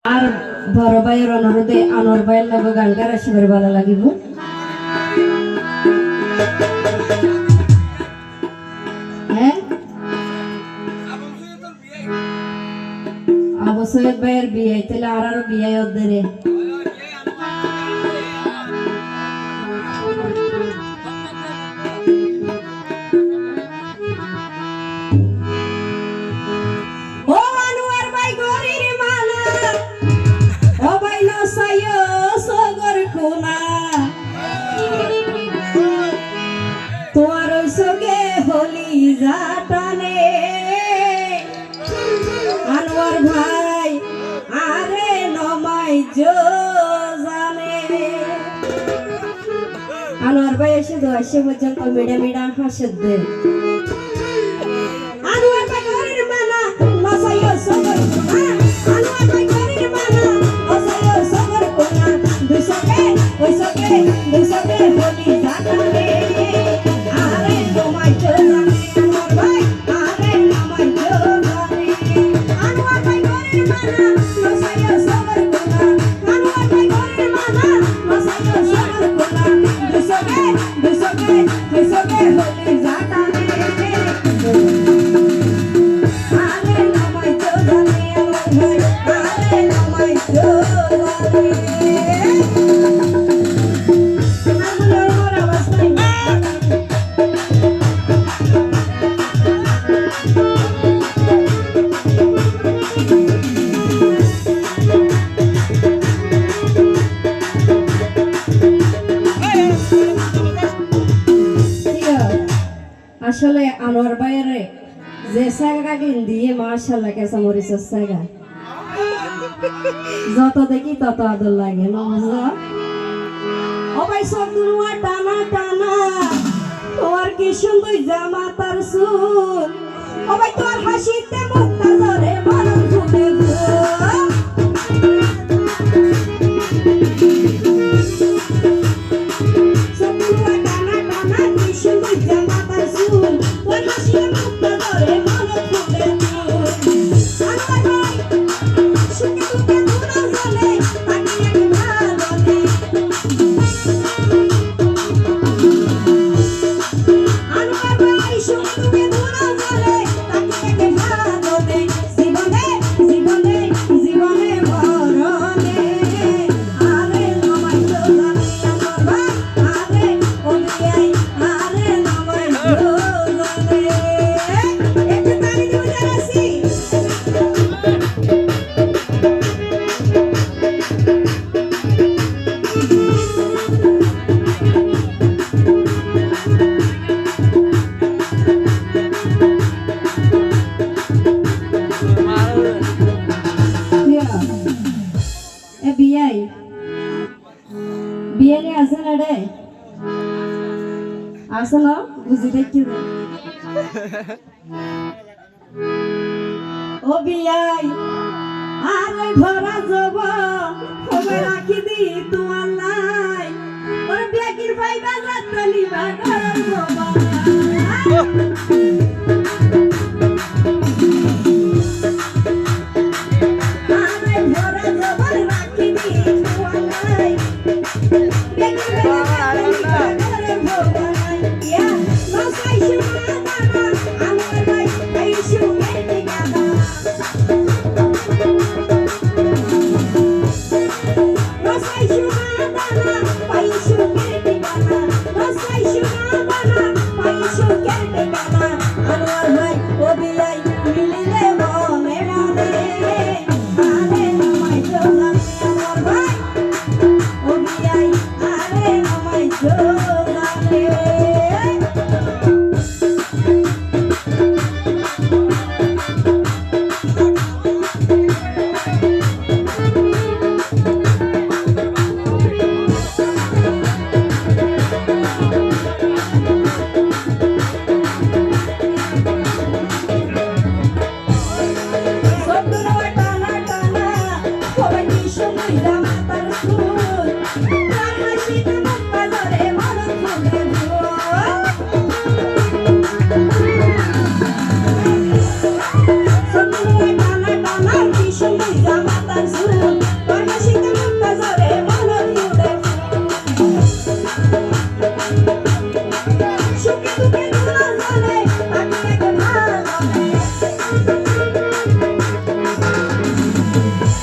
আর বড় ভাইয়ের অনুরোধে আনোয়ার ভাইয়ের লগে গান গার আসিবার ভালো লাগিব। হ্যাঁ, আবু সৈয়দ ভাইয়ের বিয়ে তাহলে আরো বিয়ে ওদের তোমার সঙ্গে হলি যাটানে আনোয়ার ভাই আরে নমাই জানে আনোয়ার ভাই এসে দোয়াশে পর্যন্ত মিডা মিডা হাসে দে আনোয়ার ভাই ঘরের মানা নসাইও সবর কোনা আনোয়ার ভাই ঘরের মানা নসাইও সবর কোনা দুসকে হলি যাটানে আসলে আনোয়ার ভাইয়ের যে সাগা কিন দিয়ে মাশাআল্লাহ কেসা মরিচের সাগা যত দেখি তত আদর লাগে নমজা ও ভাই সব দুনুয়া টানা টানা তোমার কি সুন্দর জামা তার চুল ও ভাই তোমার হাসিতে মুক্তা ধরে মরণ ফুটে বিয়ে আছে না রে আছে না বুঝি দেখি ও বিয়াই আরে ভরা যাব ওবে রাখি দি তোমার লাই ওর বিয়াকির ভাই বাজার তলি বাগার বাবা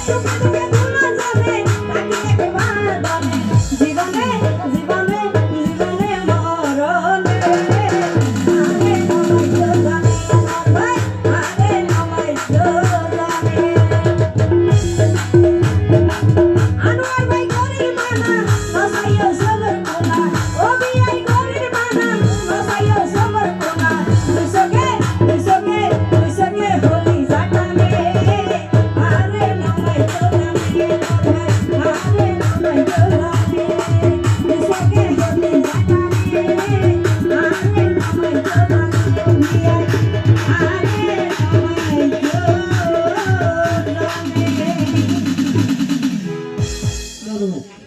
সুখে দুঃখে দুনা জানে তাকে একবার বলে জীবনে জীবনে জীবনে মরণে আরে নমাই তো জানে ভাই আরে নমাই তো জানে আনোয়ার ভাই গরির মানা নসাইও সবর কোনা ও বিআই গরির মানা নসাইও সবর কোনা দুইসকে হলি জাটানে আরে নমাই তো জানে ভাই আরে নমাই তো জানে দুইসকে হলি জাটানে আরে নমাই তো জানে বিআই আরে নমাই তো জানে ধন্যবাদ।